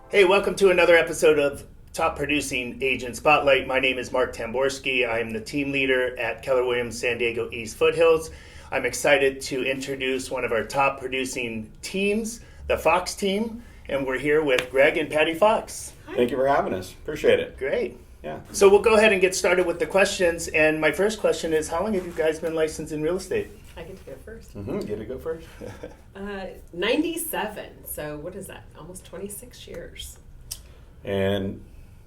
Hey, welcome to another episode of Top Producing Agent Spotlight. My name is Mark Tamborski. I'm the team leader at Keller Williams San Diego East Foothills. I'm excited to introduce one of our top producing teams, the Fox team, and we're here with Greg and Patty Fox. Thank you for having us. Appreciate it. Great. Yeah. So we'll go ahead and get started with the questions. And my first question is, how long have you guys been licensed in real estate? I get to go first. Get to go first. 97. So what is that? Almost 26 years. And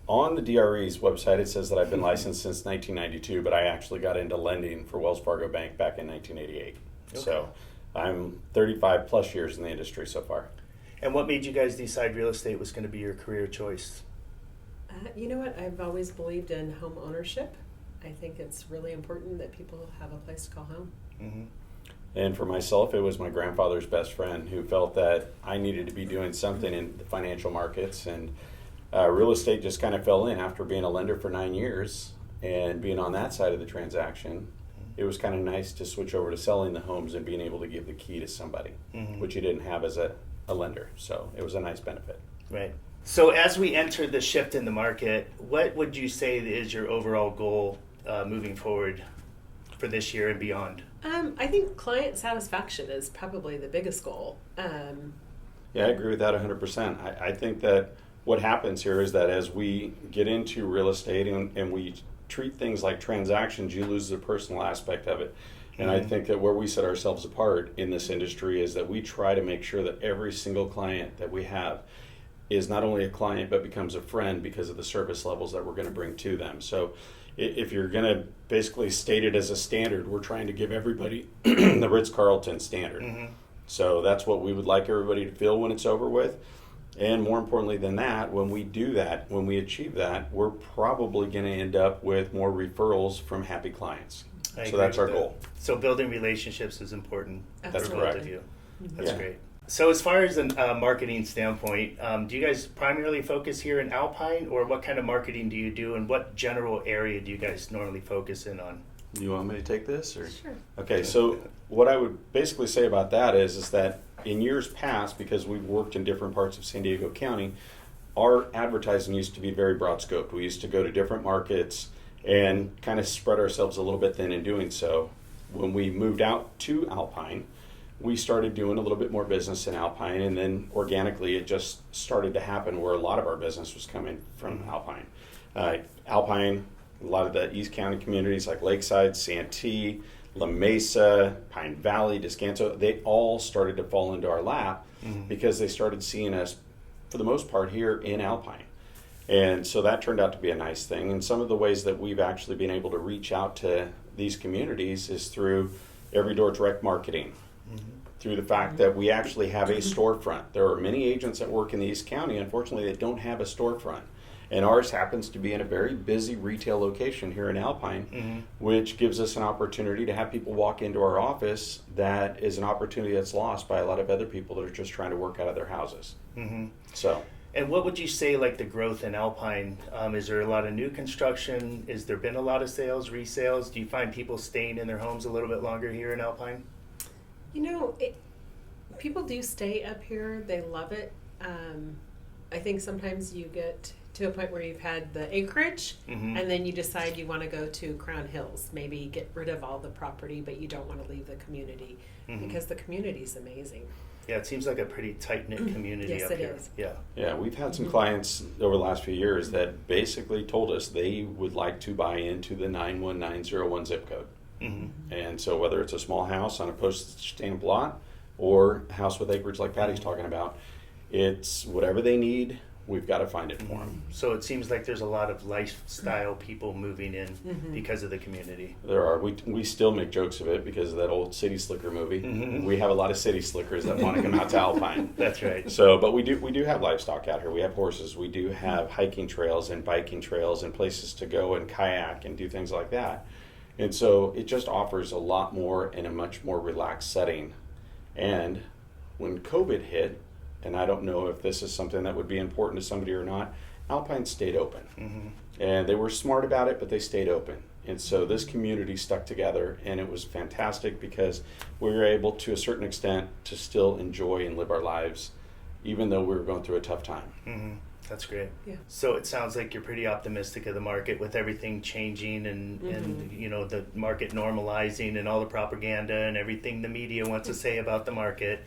on the DRE's website, it says that I've been licensed since 1992, but I actually got into lending for Wells Fargo Bank back in 1988. Okay. So I'm 35 plus years in the industry so far. And what made you guys decide real estate was going to be your career choice? You know what? I've always believed in home ownership. I think it's really important that people have a place to call home. Mm-hmm. And for myself, it was my grandfather's best friend who felt that I needed to be doing something in the financial markets. And real estate just kind of fell in after being a lender for 9 years and being on that side of the transaction. It was kind of nice to switch over to selling the homes and being able to give the key to somebody, which you didn't have as a lender. So it was a nice benefit. Right. So as we enter the shift in the market, what would you say is your overall goal moving forward for this year and beyond? I think client satisfaction is probably the biggest goal. Yeah, I agree with that 100%. I think that what happens here is that as we get into real estate and we treat things like transactions, you lose the personal aspect of it. And I think that where we set ourselves apart in this industry is that we try to make sure that every single client that we have is not only a client but becomes a friend because of the service levels that we're going to bring to them. So if you're going to basically state it as a standard, we're trying to give everybody the Ritz-Carlton standard. So that's what we would like everybody to feel when it's over with. And more importantly than that, when we do that, when we achieve that, we're probably going to end up with more referrals from happy clients. So that's our goal. So building relationships is important. That's for correct. both of you. That's Yeah. great. So as far as a marketing standpoint, do you guys primarily focus here in Alpine, or what kind of marketing do you do, and what general area do you guys normally focus in on? You want me to take this? Or? Sure. Okay, so what I would basically say about that is that in years past, because we've worked in different parts of San Diego County, our advertising used to be very broad scoped. We used to go to different markets and kind of spread ourselves a little bit thin in doing so. When we moved out to Alpine, we started doing a little bit more business in Alpine, and then organically it just started to happen where a lot of our business was coming from Alpine. Alpine, a lot of the East County communities like Lakeside, Santee, La Mesa, Pine Valley, Descanso, they all started to fall into our lap because they started seeing us, for the most part, here in Alpine. And so that turned out to be a nice thing. And some of the ways that we've actually been able to reach out to these communities is through Every Door direct marketing, through the fact that we actually have a storefront. There are many agents that work in the East County, unfortunately, that don't have a storefront. And ours happens to be in a very busy retail location here in Alpine, which gives us an opportunity to have people walk into our office. That is an opportunity that's lost by a lot of other people that are just trying to work out of their houses. So. And what would you say, like the growth in Alpine? Is there a lot of new construction? Has there been a lot of sales, resales? Do you find people staying in their homes a little bit longer here in Alpine? You know, people do stay up here. They love it. I think sometimes you get to a point where you've had the acreage and then you decide you want to go to Crown Hills, maybe get rid of all the property, but you don't want to leave the community because the community is amazing. Yeah, it seems like a pretty tight-knit community Yes, up it here. is. Yeah. Yeah, we've had some clients over the last few years that basically told us they would like to buy into the 91901 zip code. And so whether it's a small house on a postage stamp lot or a house with acreage like Patty's talking about, it's whatever they need, we've got to find it for them. So it seems like there's a lot of lifestyle people moving in because of the community. There are. We still make jokes of it because of that old City Slicker movie. We have a lot of city slickers that want to come out to Alpine. That's right. So, but we do have livestock out here. We have horses. We do have hiking trails and biking trails and places to go and kayak and do things like that. And so it just offers a lot more in a much more relaxed setting. And when COVID hit, and I don't know if this is something that would be important to somebody or not, Alpine stayed open. And they were smart about it, but they stayed open. And so this community stuck together, and it was fantastic because we were able, to a certain extent, to still enjoy and live our lives even though we were going through a tough time. That's great. Yeah. So it sounds like you're pretty optimistic of the market with everything changing and you know, the market normalizing and all the propaganda and everything the media wants to say about the market.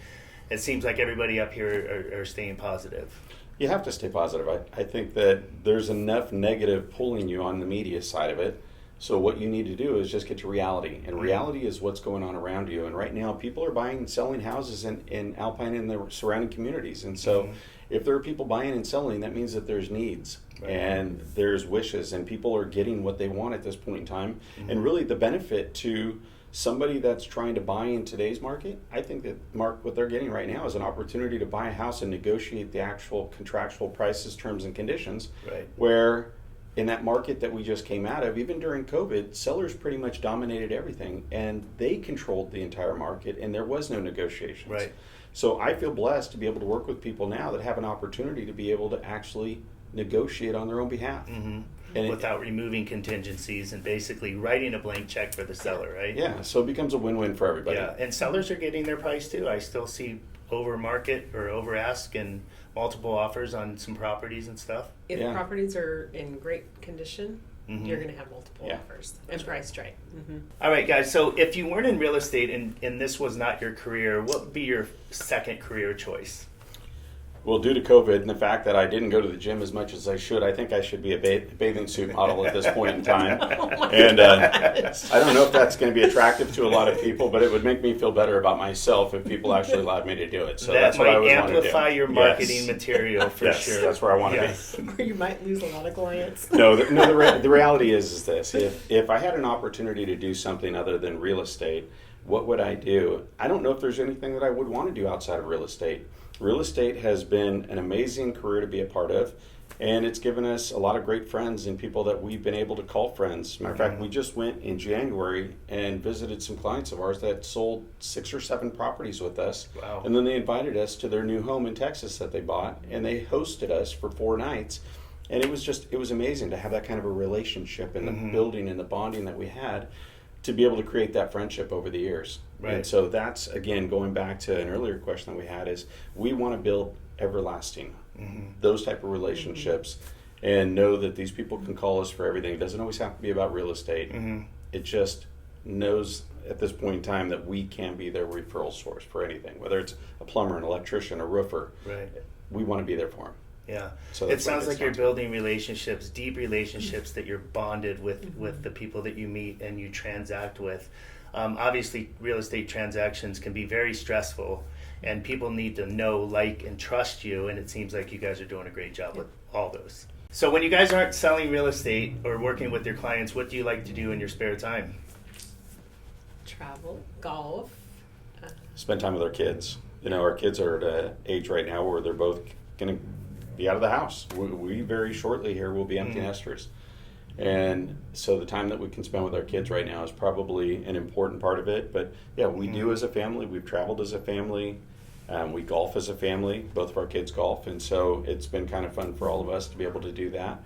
It seems like everybody up here are staying positive. You have to stay positive. I think that there's enough negative pulling you on the media side of it. So what you need to do is just get to reality. And reality is what's going on around you. And right now, people are buying and selling houses in Alpine and the surrounding communities. And so if there are people buying and selling, that means that there's needs and there's wishes. And people are getting what they want at this point in time. And really the benefit to somebody that's trying to buy in today's market, I think that, Mark, what they're getting right now is an opportunity to buy a house and negotiate the actual contractual prices, terms, and conditions. Right. Where in that market that we just came out of, even during COVID, sellers pretty much dominated everything, and they controlled the entire market, and there was no negotiations. Right. So I feel blessed to be able to work with people now that have an opportunity to be able to actually negotiate on their own behalf. And Without removing contingencies and basically writing a blank check for the seller, right? yeah, so it becomes a win-win for everybody. Yeah, and sellers are getting their price too. I still see over market or over ask and multiple offers on some properties and stuff. If Yeah. properties are in great condition, you're going to have multiple offers and priced right. All right, guys. So if you weren't in real estate and this was not your career, what would be your second career choice? Well, due to COVID and the fact that I didn't go to the gym as much as I should, I think I should be a bathing suit model at this point in time. And I don't know if that's going to be attractive to a lot of people, but it would make me feel better about myself if people actually allowed me to do it. So that that's what I might would want to do. amplify your marketing material for Yes, sure. that's where I want to Yes. Or you might lose a lot of clients. No, the reality is this. If I had an opportunity to do something other than real estate, what would I do? I don't know if there's anything that I would want to do outside of real estate. Real estate has been an amazing career to be a part of, and it's given us a lot of great friends and people that we've been able to call friends. Matter of fact, we just went in January and visited some clients of ours that sold 6 or 7 properties with us. Wow. And then they invited us to their new home in Texas that they bought, and they hosted us for 4 nights. And it was amazing to have that kind of a relationship and the building and the bonding that we had to be able to create that friendship over the years. Right. And so that's, again, going back to an earlier question that we had, is we want to build everlasting, those type of relationships, and know that these people can call us for everything. It doesn't always have to be about real estate. It just knows at this point in time that we can be their referral source for anything, whether it's a plumber, an electrician, a roofer. Right. We want to be there for them. Yeah. So It that's what sounds it like you're sounds like. building relationships, deep relationships that you're bonded with the people that you meet and you transact with. Obviously, real estate transactions can be very stressful, and people need to know, like, and trust you, and it seems like you guys are doing a great job with all those. So when you guys aren't selling real estate or working with your clients, what do you like to do in your spare time? Travel, golf. Spend time with our kids. You know, our kids are at an age right now where they're both going to be out of the house. We very shortly here will be empty nesters. And so the time that we can spend with our kids right now is probably an important part of it. But yeah, we do as a family. We've traveled as a family. We golf as a family. Both of our kids golf. And so it's been kind of fun for all of us to be able to do that.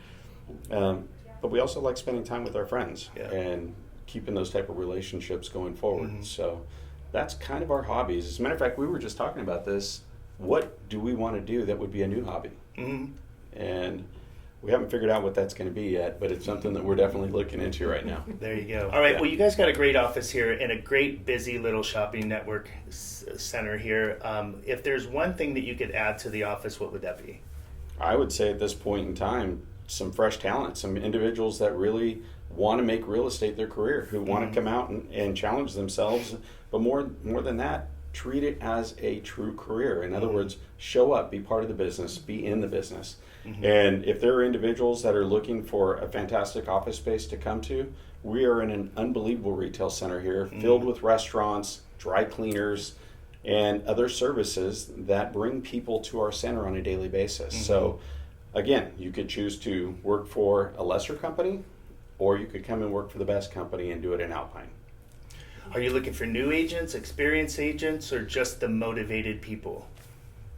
But we also like spending time with our friends and keeping those type of relationships going forward. So that's kind of our hobbies. As a matter of fact, we were just talking about this. What do we want to do that would be a new hobby? And we haven't figured out what that's going to be yet, but it's something that we're definitely looking into right now. There you go. All right. Well, you guys got a great office here and a great busy little shopping network center here. If there's one thing that you could add to the office, what would that be? I would say at this point in time, some fresh talent, some individuals that really want to make real estate their career, who want to come out and challenge themselves, but more than that, treat it as a true career. In other words, show up, be part of the business, be in the business. And if there are individuals that are looking for a fantastic office space to come to, we are in an unbelievable retail center here, filled with restaurants, dry cleaners, and other services that bring people to our center on a daily basis. So again, you could choose to work for a lesser company, or you could come and work for the best company and do it in Alpine. Are you looking for new agents, experienced agents, or just the motivated people?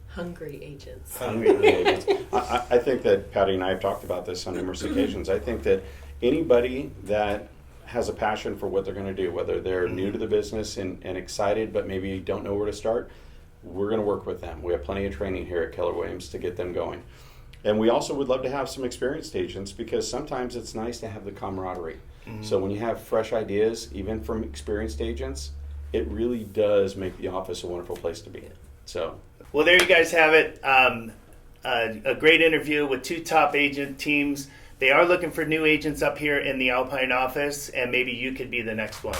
Hungry agents. Hungry agents. I think that Patty and I have talked about this on numerous occasions. I think that anybody that has a passion for what they're going to do, whether they're new to the business and excited but maybe don't know where to start, we're going to work with them. We have plenty of training here at Keller Williams to get them going. And we also would love to have some experienced agents, because sometimes it's nice to have the camaraderie. So when you have fresh ideas, even from experienced agents, it really does make the office a wonderful place to be. So, Well, there you guys have it. A great interview with two top agent teams. They are looking for new agents up here in the Alpine office, and maybe you could be the next one.